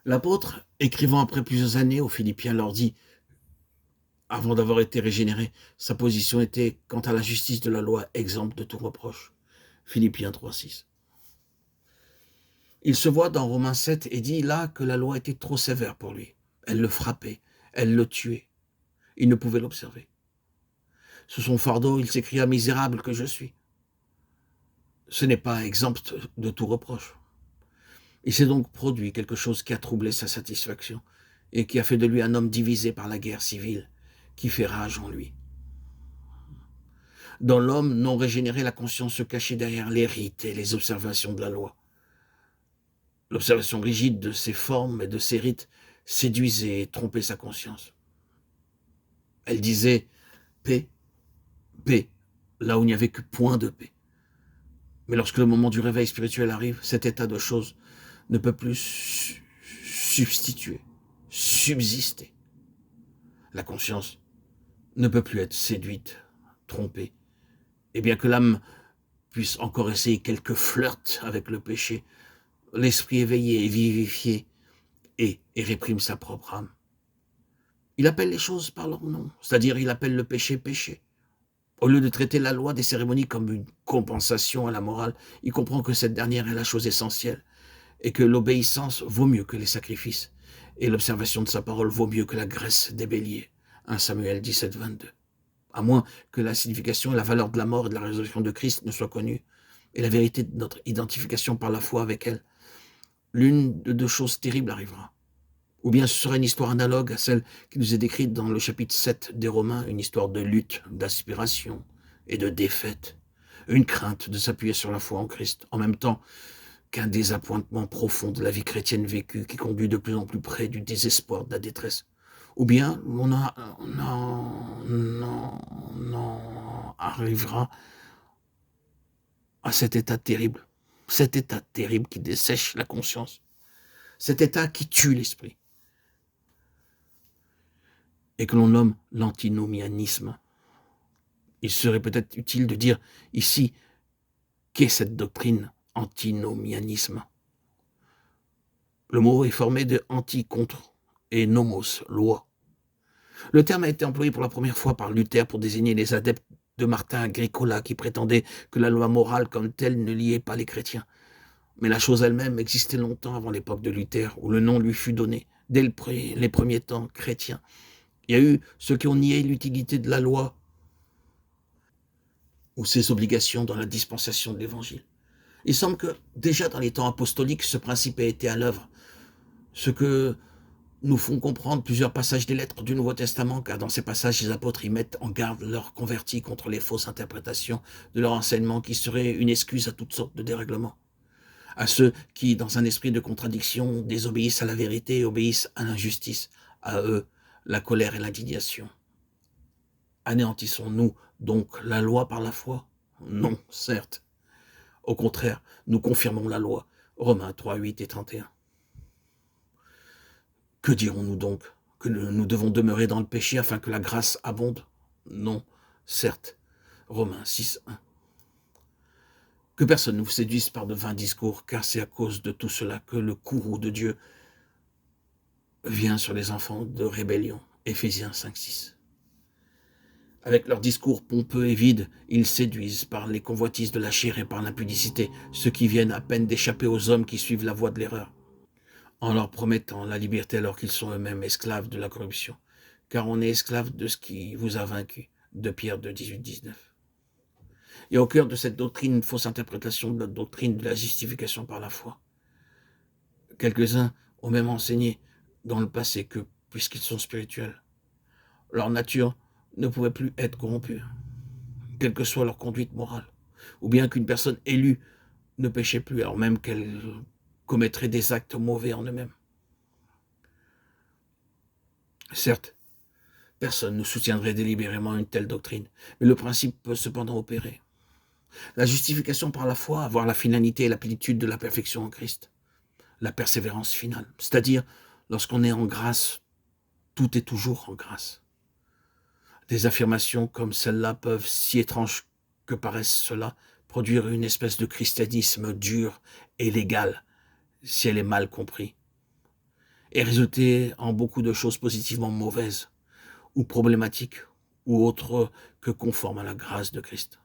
L'apôtre, écrivant après plusieurs années aux Philippiens, leur dit, avant d'avoir été régénéré, sa position était, quant à la justice de la loi, exempte de tout reproche. Philippiens 3,6. Il se voit dans Romains 7 et dit là que la loi était trop sévère pour lui. Elle le frappait, elle le tuait. Il ne pouvait l'observer. Sous son fardeau, il s'écria, misérable que je suis. Ce n'est pas exempt de tout reproche. Il s'est donc produit quelque chose qui a troublé sa satisfaction et qui a fait de lui un homme divisé par la guerre civile, qui fait rage en lui. Dans l'homme non régénéré, la conscience se cachait derrière les rites et les observations de la loi. L'observation rigide de ses formes et de ses rites séduisait et trompait sa conscience. Elle disait paix, paix, là où il n'y avait que point de paix. Mais lorsque le moment du réveil spirituel arrive, cet état de choses ne peut plus substituer, subsister. La conscience ne peut plus être séduite, trompée. Et bien que l'âme puisse encore essayer quelques flirts avec le péché, l'esprit éveillé est vivifié et réprime sa propre âme. Il appelle les choses par leur nom, c'est-à-dire il appelle le péché péché. Au lieu de traiter la loi des cérémonies comme une compensation à la morale, il comprend que cette dernière est la chose essentielle et que l'obéissance vaut mieux que les sacrifices et l'observation de sa parole vaut mieux que la graisse des béliers. 1 Samuel 17, 22. À moins que la signification et la valeur de la mort et de la résurrection de Christ ne soient connues et la vérité de notre identification par la foi avec elle, l'une de deux choses terribles arrivera. Ou bien ce sera une histoire analogue à celle qui nous est décrite dans le chapitre 7 des Romains, une histoire de lutte, d'aspiration et de défaite, une crainte de s'appuyer sur la foi en Christ, en même temps qu'un désappointement profond de la vie chrétienne vécue qui conduit de plus en plus près du désespoir, de la détresse. Ou bien on arrivera à cet état terrible qui dessèche la conscience, cet état qui tue l'esprit, et que l'on nomme l'antinomianisme. Il serait peut-être utile de dire ici qu'est cette doctrine antinomianisme. Le mot est formé de anti, contre, et nomos, loi. Le terme a été employé pour la première fois par Luther pour désigner les adeptes de Martin Agricola qui prétendaient que la loi morale comme telle ne liait pas les chrétiens. Mais la chose elle-même existait longtemps avant l'époque de Luther, où le nom lui fut donné, dès les premiers temps chrétiens. Il y a eu ceux qui ont nié l'utilité de la loi ou ses obligations dans la dispensation de l'Évangile. Il semble que déjà dans les temps apostoliques, ce principe a été à l'œuvre, ce que nous font comprendre plusieurs passages des lettres du Nouveau Testament, car dans ces passages, les apôtres y mettent en garde leurs convertis contre les fausses interprétations de leur enseignement qui serait une excuse à toutes sortes de dérèglements. À ceux qui, dans un esprit de contradiction, désobéissent à la vérité et obéissent à l'injustice, à eux, la colère et l'indignation. Anéantissons-nous donc la loi par la foi? Non, certes. Au contraire, nous confirmons la loi. Romains 3, 8 et 31. Que dirons-nous donc? Que nous devons demeurer dans le péché afin que la grâce abonde? Non, certes. Romains 6, 1. Que personne ne vous séduise par de vains discours, car c'est à cause de tout cela que le courroux de Dieu vient sur les enfants de rébellion. Éphésiens 5, 6. Avec leurs discours pompeux et vides, ils séduisent par les convoitises de la chair et par l'impudicité ceux qui viennent à peine d'échapper aux hommes qui suivent la voie de l'erreur, en leur promettant la liberté alors qu'ils sont eux-mêmes esclaves de la corruption. Car on est esclave de ce qui vous a vaincu. De Pierre 2, 18, 19. Et au cœur de cette doctrine, une fausse interprétation de la doctrine de la justification par la foi. Quelques-uns ont même enseigné dans le passé que, puisqu'ils sont spirituels, leur nature ne pouvait plus être corrompue, quelle que soit leur conduite morale, ou bien qu'une personne élue ne péchait plus, alors même qu'elle commettrait des actes mauvais en eux-mêmes. Certes, personne ne soutiendrait délibérément une telle doctrine, mais le principe peut cependant opérer. La justification par la foi, avoir la finalité et la plénitude de la perfection en Christ, la persévérance finale, c'est-à-dire lorsqu'on est en grâce, tout est toujours en grâce. Des affirmations comme celle-là peuvent, si étranges que paraissent cela, produire une espèce de christianisme dur et légal, si elle est mal comprise. et résulter en beaucoup de choses positivement mauvaises ou problématiques ou autres que conformes à la grâce de Christ.